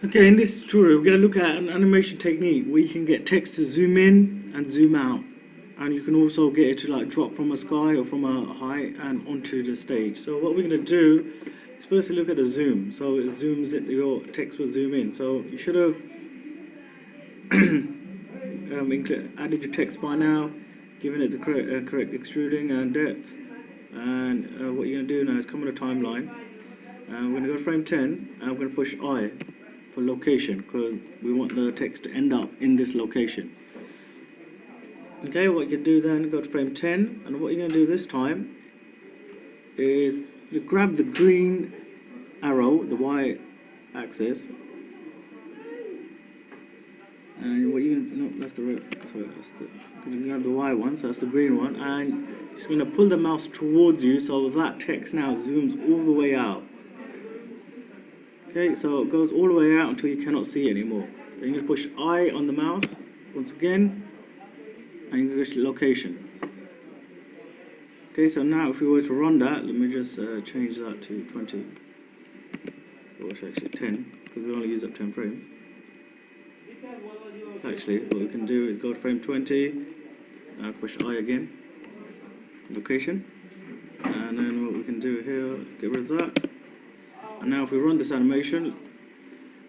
Okay, in this tutorial, we're going to look at an animation technique where you can get text to zoom in and zoom out. And you can also get it to like drop from a sky or from a height and onto the stage. So what we're going to do is firstly look at the zoom. So it zooms in, your text will zoom in. So you should have added your text by now, given it the correct extruding and depth. And what you're going to do now is come on a timeline. And we're going to go to frame 10 and we're going to push I for location because we want the text to end up in this location. Okay, what you can do then, go to frame 10, and what you're going to do this time is you grab the green arrow, the Y axis, and what you no, that's the red, sorry, that's the, going to grab the Y one, so that's the green one, and you're just going to pull the mouse towards you so that text now zooms all the way out. Okay, so it goes all the way out until you cannot see anymore. Then you're going to push I on the mouse once again, and you go to location. Okay, so now if we were to run that, let me just change that to 20, or actually 10, because we only use up 10 frames. Actually, what we can do is go to frame 20, push I again, location, and then what we can do here, get rid of that. And now if we run this animation,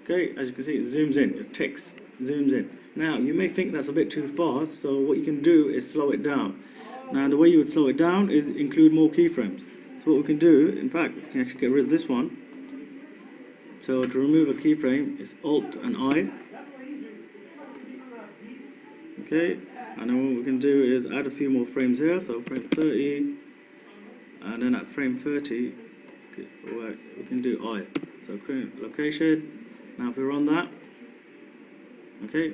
okay, as you can see it zooms in, the text zooms in. Now you may think that's a bit too fast, so what you can do is slow it down. Now the way you would slow it down is include more keyframes. So what we can do, in fact, we can actually get rid of this one. So to remove a keyframe, it's Alt and I. Okay, and then what we can do is add a few more frames here, so frame 30, and then at frame 30, we can do I. So create location. Now if we run that, okay,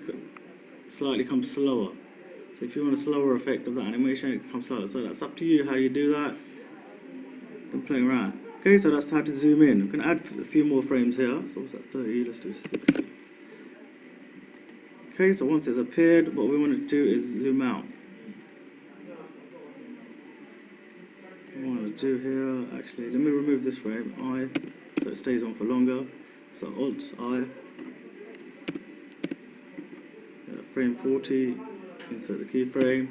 slightly comes slower. So if you want a slower effect of that animation, it comes slower. So that's up to you how you do that. You can play around. Okay, so that's how to zoom in. We can add a few more frames here. So what's that, 30? Let's do 60. Okay, so once it's appeared, what we want to do is zoom out. What I want to do here, actually, let me remove this frame, I, so it stays on for longer. So Alt, I, frame 40, insert the keyframe.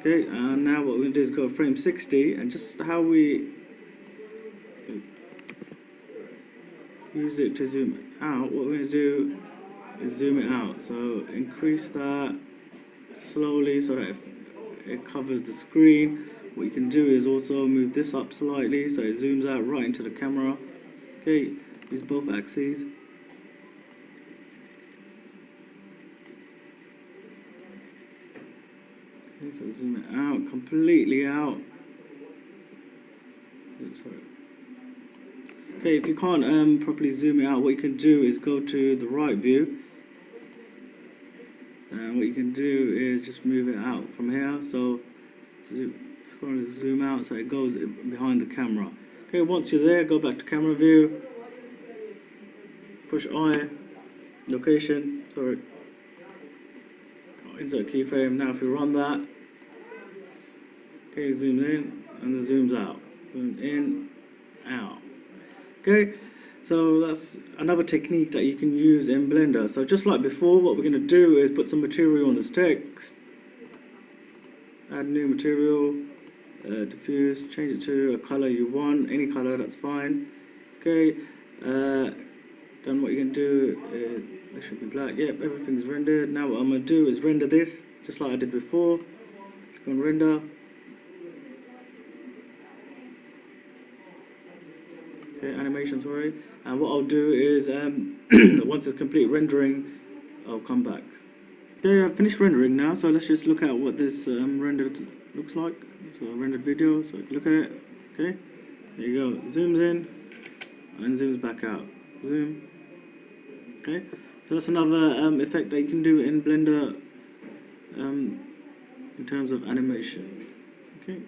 Okay, and now what we're going to do is go frame 60, and just how we use it to zoom out, what we're going to do is zoom it out. So increase that slowly so that it covers the screen. What you can do is also move this up slightly so it zooms out right into the camera. Okay, use both axes. Okay, so zoom it out, completely out. Oops, sorry. Okay, if you can't properly zoom it out, what you can do is go to the right view. And what you can do is just move it out from here. So zoom out so it goes behind the camera. Okay, once you're there, go back to camera view. Push I, location, sorry. Insert keyframe. Now if you run that, okay, zoom in and it zooms out. Zoom in, out. Okay, so that's another technique that you can use in Blender. So just like before, what we're going to do is put some material on this text. Add new material, diffuse, change it to a color you want, any color, that's fine. Okay, then what you can do is, this should be black, yep, everything's rendered. Now what I'm going to do is render this, just like I did before. Click on render. Okay, animation, sorry. And what I'll do is, once it's complete rendering, I'll come back. Okay, I've finished rendering now, so let's just look at what this rendered looks like. So rendered video, so look at it, okay? There you go, zooms in, and zooms back out. Zoom, okay? So that's another effect that you can do in Blender in terms of animation, okay?